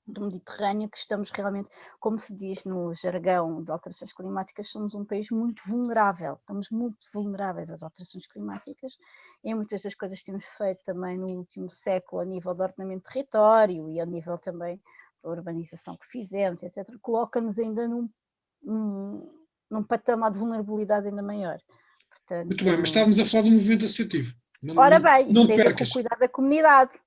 do Mediterrâneo que estamos realmente, como se diz no jargão de alterações climáticas, somos um país muito vulnerável, estamos muito vulneráveis às alterações climáticas e muitas das coisas que temos feito também no último século a nível de ordenamento de território e a nível também da urbanização que fizemos, etc., coloca-nos ainda num patamar de vulnerabilidade ainda maior. Portanto, muito bem, mas estávamos a falar do movimento associativo. Ora bem, não tem a ver com o percas. cuidado da comunidade.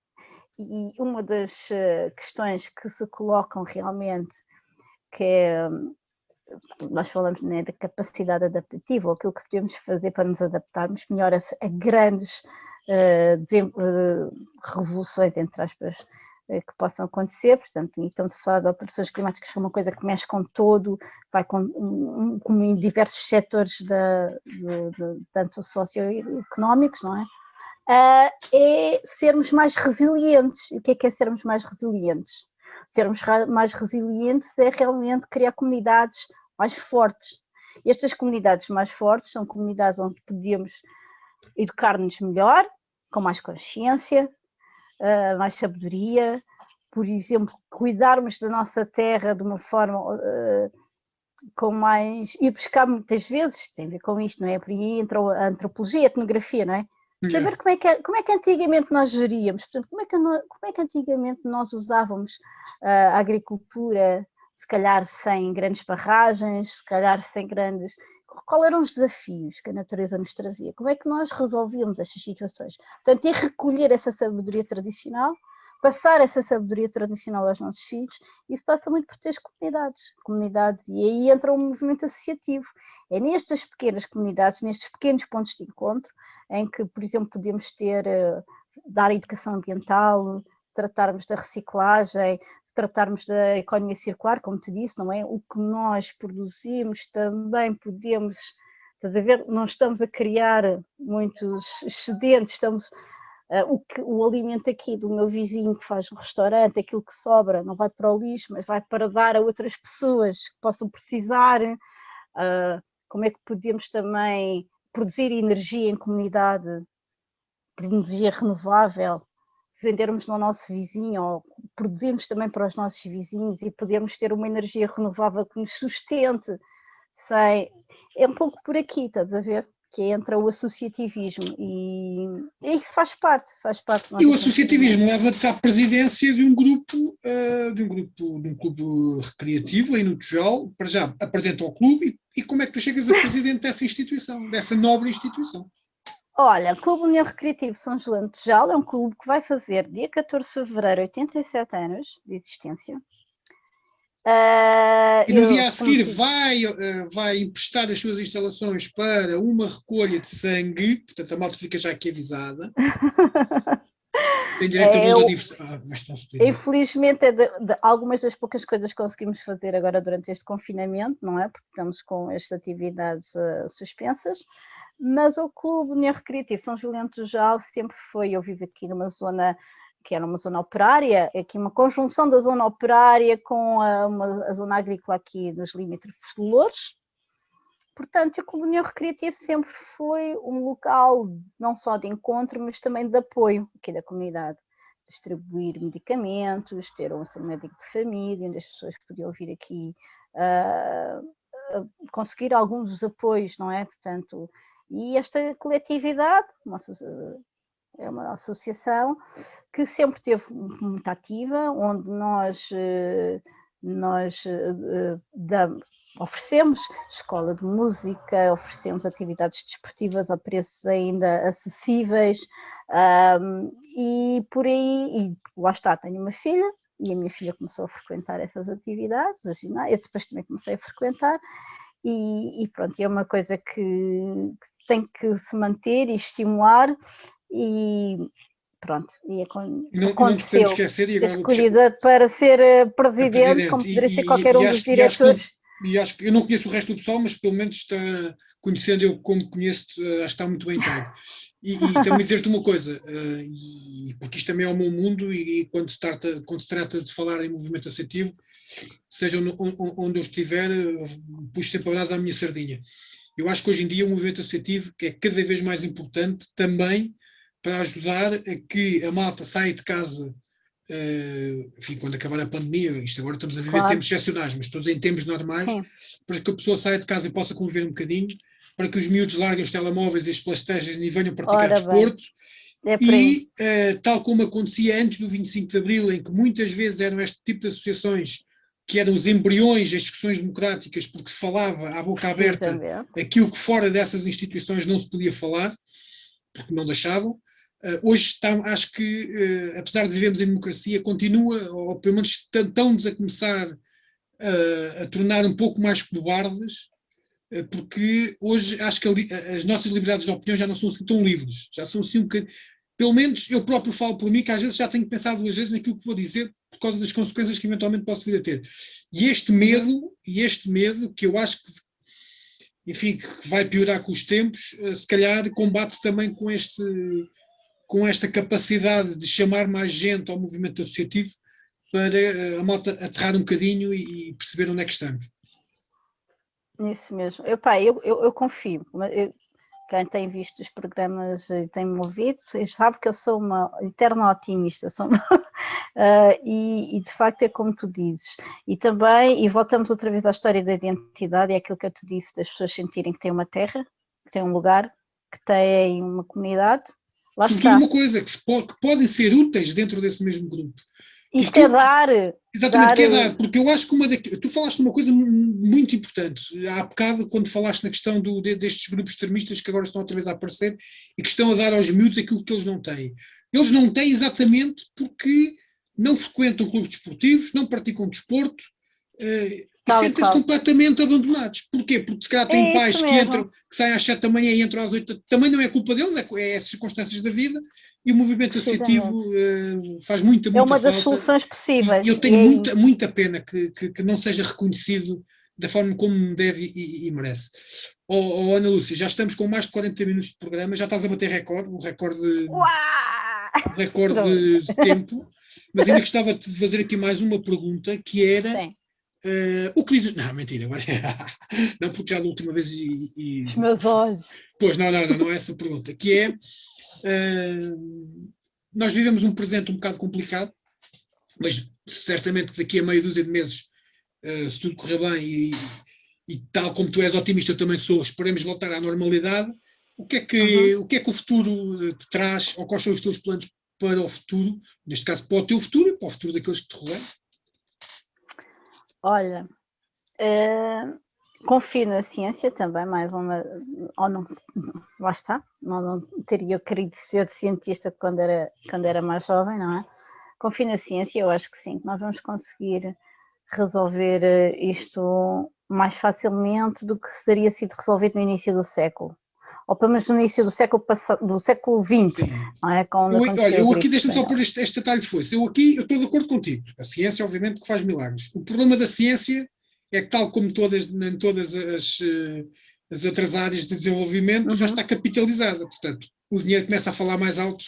E uma das questões que se colocam realmente, que é, nós falamos, né, da capacidade adaptativa, ou aquilo que podemos fazer para nos adaptarmos melhor a grandes revoluções, entre aspas, que possam acontecer. Portanto, estamos a falar de alterações climáticas, que é uma coisa que mexe com todo, vai como em diversos setores, tanto socioeconómicos, não é? é sermos mais resilientes. E o que é sermos mais resilientes? Sermos mais resilientes é realmente criar comunidades mais fortes. E estas comunidades mais fortes são comunidades onde podemos educar-nos melhor, com mais consciência, mais sabedoria, por exemplo, cuidarmos da nossa terra de uma forma com mais... ir buscar muitas vezes, tem a ver com isto, não é? Por aí entrou a antropologia, a etnografia, não é? Saber como é que antigamente nós geríamos, portanto, como é que antigamente nós usávamos a agricultura, se calhar sem grandes barragens, se calhar sem grandes... Qual eram os desafios que a natureza nos trazia? Como é que nós resolvíamos estas situações? Portanto, é recolher essa sabedoria tradicional, passar essa sabedoria tradicional aos nossos filhos, isso passa muito por ter as comunidades, e aí entra um movimento associativo. É nestas pequenas comunidades, nestes pequenos pontos de encontro, em que, por exemplo, podemos dar educação ambiental, tratarmos da reciclagem, tratarmos da economia circular, como te disse, não é? O que nós produzimos também podemos, estás a ver? Não estamos a criar muitos excedentes, o alimento aqui do meu vizinho que faz um restaurante, aquilo que sobra, não vai para o lixo, mas vai para dar a outras pessoas que possam precisar. Como é que podemos também produzir energia em comunidade, energia renovável, vendermos no nosso vizinho ou produzirmos também para os nossos vizinhos e podermos ter uma energia renovável que nos sustente. É um pouco por aqui, estás a ver? Que entra o associativismo e isso faz parte. E o associativismo leva-te à presidência de um grupo, de um clube recreativo aí no Tujal. Para já apresenta ao clube e como é que tu chegas a presidente dessa instituição, dessa nobre instituição? Olha, o Clube União Recreativo São João de Tujal é um clube que vai fazer dia 14 de fevereiro 87 anos de existência. E no dia a seguir vai emprestar as suas instalações para uma recolha de sangue, portanto a malta fica já aqui avisada. Tem direito a bolo de aniversário. Mas não se pode dizer. Infelizmente é de algumas das poucas coisas que conseguimos fazer agora durante este confinamento, não é? Porque estamos com estas atividades suspensas. Mas o Clube União Recreativo São Julião de Tujal sempre foi, eu vivo aqui numa zona que era uma zona operária, aqui uma conjunção da zona operária com a zona agrícola aqui nos limítrofes de Loures. Portanto, o Clube União Recreativo sempre foi um local não só de encontro, mas também de apoio aqui da comunidade. Distribuir medicamentos, ter um centro médico de família, onde as pessoas podiam vir aqui conseguir alguns dos apoios, não é? Portanto, e esta coletividade, é uma associação que sempre esteve muito ativa, onde nós oferecemos escola de música, oferecemos atividades desportivas a preços ainda acessíveis, e por aí, e lá está, tenho uma filha, e a minha filha começou a frequentar essas atividades, eu depois também comecei a frequentar, e pronto, é uma coisa que tem que se manter e estimular, e pronto, e não nos podemos esquecer, e agora ser escolhida para ser presidente, como poderia ser qualquer um dos diretores. E acho que eu não conheço o resto do pessoal, mas pelo menos conhecendo eu como conheço, acho que está muito bem entregue. E também dizer-te uma coisa, porque isto também é o meu mundo, e quando se trata de falar em movimento associativo, seja onde eu estiver, puxo sempre a brasa à minha sardinha. Eu acho que hoje em dia o movimento associativo que é cada vez mais importante também para ajudar a que a malta saia de casa, enfim, quando acabar a pandemia, isto agora estamos a viver tempos excepcionais, mas todos em tempos normais, para que a pessoa saia de casa e possa conviver um bocadinho, para que os miúdos larguem os telemóveis e as Playstations e venham praticar desporto. E tal como acontecia antes do 25 de Abril, em que muitas vezes eram este tipo de associações que eram os embriões das discussões democráticas, porque se falava à boca aberta aquilo que fora dessas instituições não se podia falar, porque não deixavam. Hoje acho que, apesar de vivermos em democracia, continua, ou pelo menos estão-nos a começar a tornar um pouco mais cobardes, porque hoje acho que as nossas liberdades de opinião já não são assim tão livres, já são assim um bocadinho. Pelo menos eu próprio falo por mim, que às vezes já tenho que pensar duas vezes naquilo que vou dizer, por causa das consequências que eventualmente posso vir a ter. E este medo, que eu acho que, enfim, que vai piorar com os tempos, se calhar combate-se também com este com esta capacidade de chamar mais gente ao movimento associativo para a malta aterrar um bocadinho e perceber onde é que estamos. Isso mesmo. Eu confio. Quem tem visto os programas e tem-me ouvido sabe que eu sou uma eterna otimista. E de facto é como tu dizes. E voltamos outra vez à história da identidade, é aquilo que eu te disse, das pessoas sentirem que têm uma terra, que têm um lugar, que têm uma comunidade. Lá Sobretudo está. uma coisa, que podem ser úteis dentro desse mesmo grupo. Isto é dar. Exatamente, que é dar, porque eu acho que tu falaste de uma coisa muito importante há bocado, quando falaste na questão destes grupos extremistas que agora estão outra vez a aparecer e que estão a dar aos miúdos aquilo que eles não têm. Eles não têm exatamente porque não frequentam clubes desportivos, não praticam desporto, e sentem-se completamente abandonados. Porquê? Porque se calhar têm pais que saem às 7 da manhã e entram às 8, também não é culpa deles, é as circunstâncias da vida, e o movimento associativo faz muita falta. É uma falta. das soluções possíveis. E eu tenho muita pena que não seja reconhecido da forma como deve e merece. Ana Lúcia, já estamos com mais de 40 minutos de programa, já estás a bater recorde, um recorde de tempo, mas ainda gostava de fazer aqui mais uma pergunta, que era o que diz... Não, mentira, agora não, porque já da última vez Os meus olhos. Pois, não é essa a pergunta, que é nós vivemos um presente um bocado complicado, mas certamente daqui a meia dúzia de meses, se tudo correr bem e tal como tu és otimista, eu também sou, esperemos voltar à normalidade. O que é que o futuro te traz, ou quais são os teus planos para o futuro, neste caso para o teu futuro e para o futuro daqueles que te rodeiam? Olha, confio na ciência também, mais uma, ou não, lá está, não teria querido ser cientista quando era mais jovem, não é? Confio na ciência, eu acho que sim, que nós vamos conseguir resolver isto mais facilmente do que teria sido resolvido no início do século. Ou pelo menos no início do século passado, do século XX, não é? Eu aqui, deixa-me só pôr este detalhe de foice. Eu estou de acordo contigo. A ciência, obviamente, que faz milagres. O problema da ciência é que, tal como em todas as outras áreas de desenvolvimento, já está capitalizada. Portanto, o dinheiro começa a falar mais alto,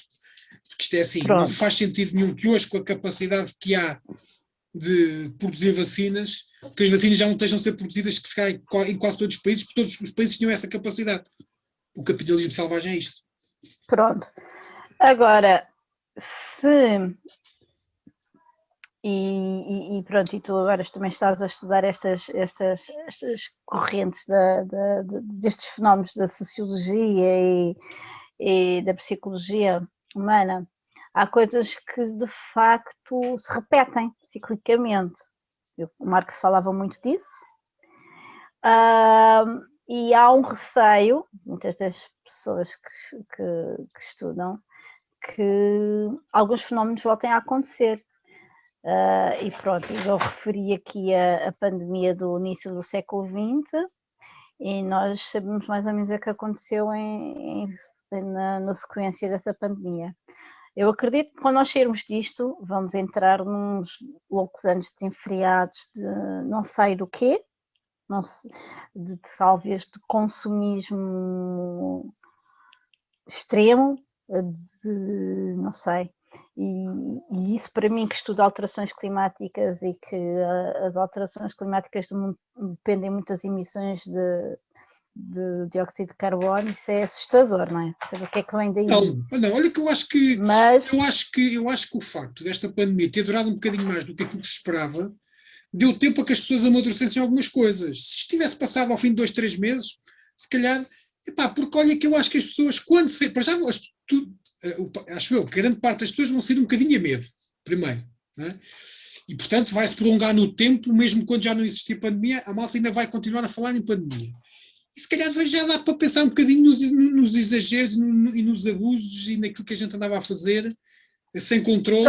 porque isto é assim, não faz sentido nenhum que hoje, com a capacidade que há de produzir vacinas, que as vacinas já não estejam a ser produzidas, que se cai em quase todos os países, porque todos os países tinham essa capacidade. O capitalismo selvagem é isto. Pronto. Agora, e pronto, e tu agora também estás a estudar estas correntes destes fenómenos da sociologia e da psicologia humana. Há coisas que de facto se repetem ciclicamente. O Marx falava muito disso. E há um receio, muitas das pessoas que estudam, que alguns fenómenos voltem a acontecer. E pronto, eu referi aqui a pandemia do início do século XX, e nós sabemos mais ou menos o que aconteceu na sequência dessa pandemia. Eu acredito que quando nós sairmos disto, vamos entrar nos loucos anos desenfreados de não sei do quê, talvez de consumismo extremo, não sei. E isso, para mim, que estudo alterações climáticas e que as alterações climáticas do mundo dependem muito das emissões de dióxido de carbono, isso é assustador, não é? Sabe o que é que vem daí? Não, olha que eu acho que eu acho que o facto desta pandemia ter durado um bocadinho mais do que aquilo que se esperava, deu tempo a que as pessoas amadurecessem algumas coisas. Se tivesse passado ao fim de 2, 3 meses, se calhar, porque olha que eu acho que as pessoas, quando se, para já, acho eu, que grande parte das pessoas vão sair um bocadinho a medo, primeiro, não é? E portanto vai-se prolongar no tempo, mesmo quando já não existir pandemia, a malta ainda vai continuar a falar em pandemia. E se calhar já dá para pensar um bocadinho nos exageros e nos abusos e naquilo que a gente andava a fazer sem controle.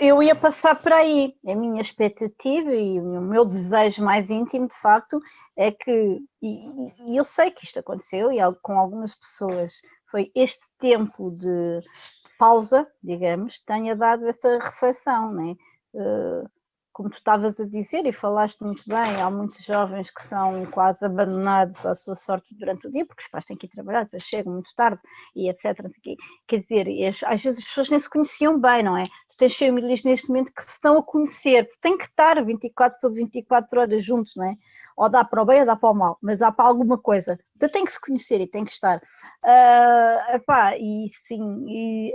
Eu ia passar por aí. A minha expectativa e o meu desejo mais íntimo, de facto, é que, e eu sei que isto aconteceu, e com algumas pessoas, foi este tempo de pausa, digamos, tenha dado essa reflexão, né? como tu estavas a dizer e falaste muito bem, há muitos jovens que são quase abandonados à sua sorte durante o dia, porque os pais têm que ir trabalhar, depois chegam muito tarde e etc. Quer dizer, às vezes as pessoas nem se conheciam bem, não é? Tu tens famílias neste momento que se estão a conhecer, têm que estar 24 sobre 24 horas juntos, não é? Ou dá para o bem ou dá para o mal, mas dá para alguma coisa. Então tem que se conhecer e tem que estar. E sim,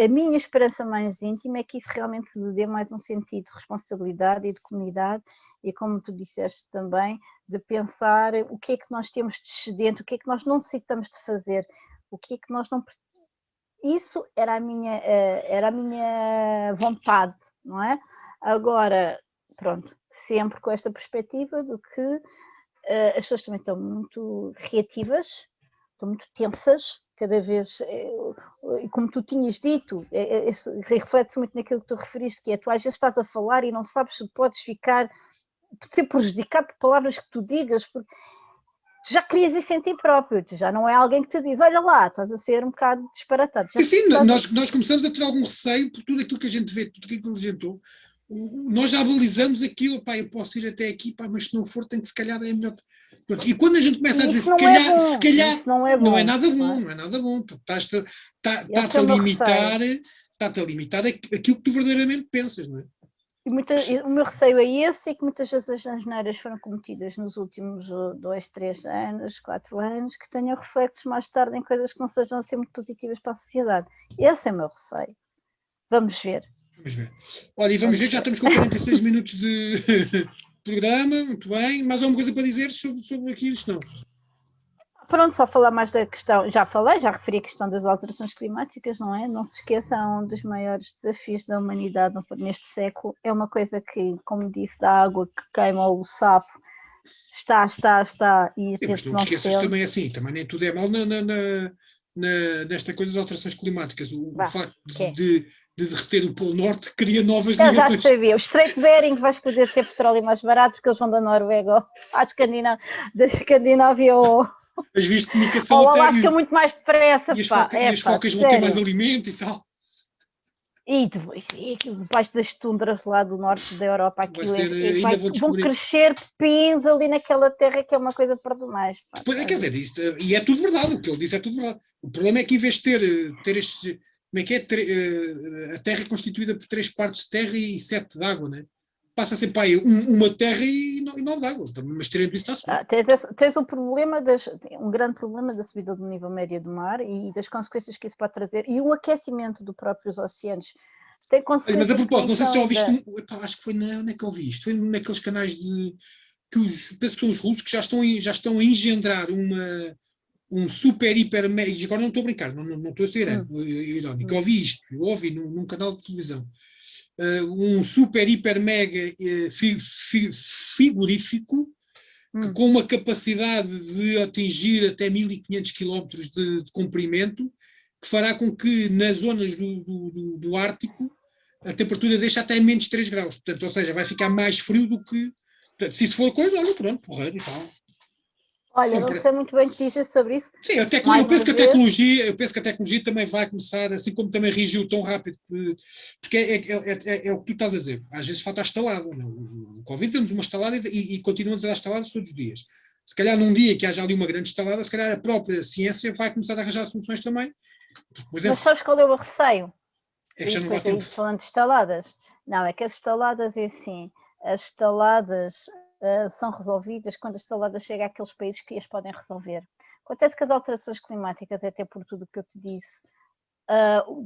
a minha esperança mais íntima é que isso realmente lhe dê mais um sentido de responsabilidade e de comunidade e, como tu disseste também, de pensar o que é que nós temos de excedente, o que é que nós não necessitamos de fazer, o que é que nós não... Isso era a minha vontade, não é? Agora, pronto, sempre com esta perspectiva de que as pessoas também estão muito reativas, estão muito tensas, cada vez, como tu tinhas dito, reflete-se muito naquilo que tu referiste, que é tu às vezes estás a falar e não sabes se podes ser prejudicado por palavras que tu digas, porque tu já querias isso em ti próprio, tu já não é alguém que te diz, olha lá, estás a ser um bocado disparatado. Sim, nós começamos a ter algum receio por tudo aquilo que a gente vê, tudo aquilo que a gente ouve. Nós já balizamos aquilo, pá, eu posso ir até aqui, pá, mas se não for, tem que se calhar é melhor. E quando a gente começa a dizer se calhar não é nada bom, não é nada bom, porque está-te a limitar aquilo que tu verdadeiramente pensas, não é? O meu receio é esse, e que muitas vezes as asneiras foram cometidas nos últimos 2, 3 anos, 4 anos, que tenham reflexos mais tarde em coisas que não sejam assim muito positivas para a sociedade. Esse é o meu receio. Vamos ver. Vamos ver. Olha, e vamos ver, já estamos com 46 minutos de programa, muito bem. Mais alguma coisa para dizer sobre aquilo? Não. Pronto, só falar mais da questão, já referi a questão das alterações climáticas, não é? Não se esqueçam, um dos maiores desafios da humanidade neste século é uma coisa que, como disse, da água que queima o sapo, está, e a gente mas não te esqueças também assim, também nem tudo é mal nesta coisa das alterações climáticas. O facto de derreter o Polo Norte cria novas ligações. Já sabia, o Estreito de Bering vais poder ter petróleo mais barato porque eles vão da Noruega à Escandinávia ou... As vias de comunicação ou Alasca muito mais depressa. E as focas vão ter mais alimento e tal. E debaixo das tundras lá do norte da Europa, vão crescer pepinos ali naquela terra, que é uma coisa para demais. Quer dizer, e é tudo verdade, o que ele disse é tudo verdade. O problema é que em vez de ter estes, como é que é, a terra é constituída por 3 partes de terra e 7 de água, né? Passa sempre aí uma terra e 9 de água, mas tirando isso está-se bem. Tens um grande problema da subida do nível médio do mar e das consequências que isso pode trazer, e o aquecimento dos próprios oceanos. Tem consequências. Mas a propósito, não sei se já ouviste, acho que foi onde é que eu ouvi isto, foi naqueles canais penso que são os russos que já estão a engendrar um super, hiper, mega, e agora não estou a brincar, não estou a ser irónico, eu ouvi num canal de televisão, um super, hiper, mega frigorífico que com uma capacidade de atingir até 1500 km de comprimento, que fará com que nas zonas do Ártico a temperatura deixe até menos 3 graus, portanto, ou seja, vai ficar mais frio do que... Portanto, se isso for coisa, olha, pronto, porreiro e tal. Olha, não sei muito bem o que dizer sobre isso. Sim, eu penso que a tecnologia também vai começar, assim como também reagiu tão rápido, porque é o que tu estás a dizer. Às vezes falta a estalada. Não? O Covid deu-nos uma estalada e continuamos a dar estaladas todos os dias. Se calhar num dia que haja ali uma grande estalada, se calhar a própria ciência vai começar a arranjar soluções também. Por exemplo, mas sabes qual é o receio? É que já não vai tempo. Falando de estaladas. Não, é que as estaladas é assim. As estaladas são resolvidas quando a estalada chega àqueles países que as podem resolver. Acontece que as alterações climáticas, até por tudo o que eu te disse,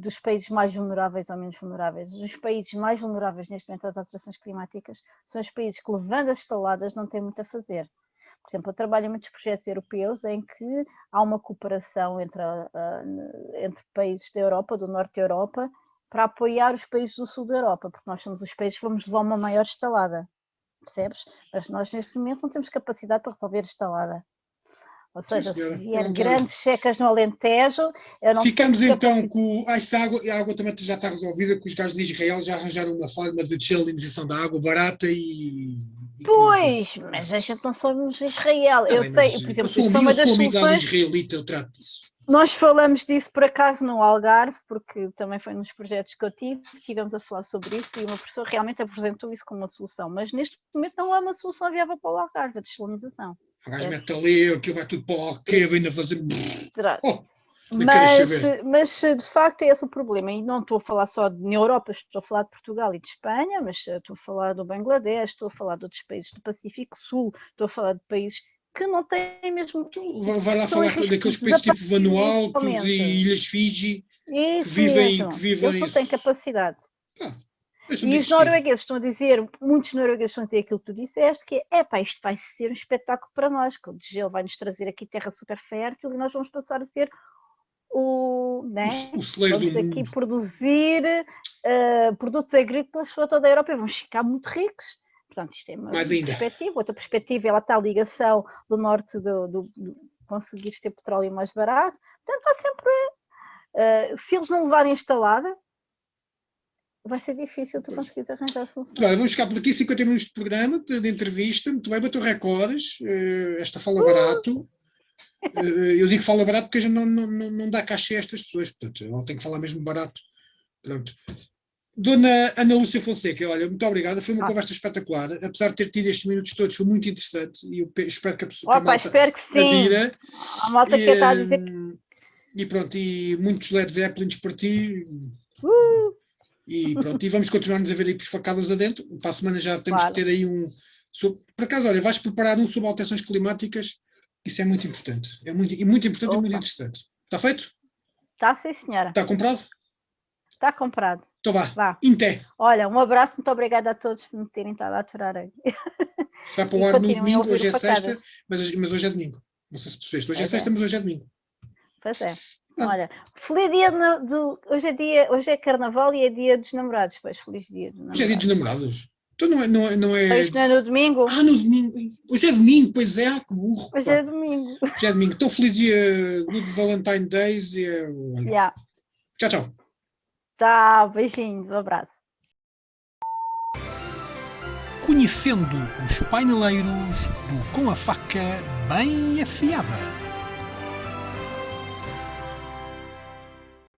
dos países mais vulneráveis ou menos vulneráveis, os países mais vulneráveis neste momento às alterações climáticas são os países que, levando as estaladas, não têm muito a fazer. Por exemplo, eu trabalho em muitos projetos europeus em que há uma cooperação entre países da Europa, do norte da Europa, para apoiar os países do sul da Europa, porque nós somos os países que vamos levar uma maior estalada, percebes? Mas nós neste momento não temos capacidade para resolver a estalada. Ou seja, se vier grandes secas no Alentejo... Ficamos então com a água também já está resolvida, que os gajos de Israel já arranjaram uma forma de desalinização da água barata Pois, mas a gente não somos Israel. Eu sei, por exemplo, eu sou amigo israelita, eu trato disso. Nós falamos disso por acaso no Algarve, porque também foi nos projetos que eu tivemos a falar sobre isso e uma pessoa realmente apresentou isso como uma solução, mas neste momento não é uma solução viável para o Algarve, a desalinização. O gajo mete ali, aquilo vai tudo para o Alqueva, ainda fazer... Oh, mas de facto é esse o problema, e não estou a falar só na Europa, estou a falar de Portugal e de Espanha, mas estou a falar do Bangladesh, estou a falar de outros países do Pacífico Sul, estou a falar de países que não têm mesmo... Vai lá falar daqueles países tipo Vanuatus e Ilhas Fiji, isso que vivem... mesmo, eles não têm capacidade. E os noruegueses estão a dizer, muitos noruegueses estão a dizer aquilo que tu disseste, que é, isto vai ser um espetáculo para nós, que o gelo vai nos trazer aqui terra super fértil e nós vamos passar a ser o celeiro vamos do aqui mundo. Produzir produtos agrícolas para toda a Europa e vamos ficar muito ricos. Portanto, isto é uma perspectiva. Outra perspectiva é a tal ligação do norte do conseguir ter petróleo mais barato. Portanto, há sempre... se eles não levarem instalada, vai ser difícil tu conseguires arranjar a solução. Bem, vamos ficar por aqui, 50 minutos de programa, de entrevista. Muito bem, bateu recordes. Esta fala barato. Eu digo fala barato porque a gente não dá cachê a estas pessoas, portanto, ela tem que falar mesmo barato. Pronto. Dona Ana Lúcia Fonseca, olha, muito obrigada, foi uma conversa espetacular, apesar de ter tido estes minutos todos, foi muito interessante e eu espero que a malta espero que sim. adira. A malta que está a dizer e pronto, e muitos Led Zeppelins para ti. E pronto, e vamos continuar-nos a ver aí por facadas adentro. Para a semana já temos que ter aí por acaso, olha, vais preparar um sobre alterações climáticas. Isso é muito importante. É muito importante e muito interessante. Está feito? Está, sim, senhora. Está comprado? Está comprado. Então vá. Inté. Olha, um abraço, muito obrigada a todos por me terem estado a aturar aí. Vai para o ar no domingo, hoje é sexta, mas hoje é domingo. Não sei se percebeste. Hoje é sexta, mas hoje é domingo. Pois é. Olha, feliz dia hoje é carnaval e é dia dos namorados. Pois, feliz dia dos namorados. Hoje é dia dos namorados? Então não é... Isto não é no domingo? No domingo. Hoje é domingo, pois é, que burro. Hoje é domingo. Hoje é domingo. Então feliz dia, Good Valentine Days e... Tchau, tchau. Tá, beijinhos, um abraço. Conhecendo os paineleiros do Com a Faca Bem Afiada.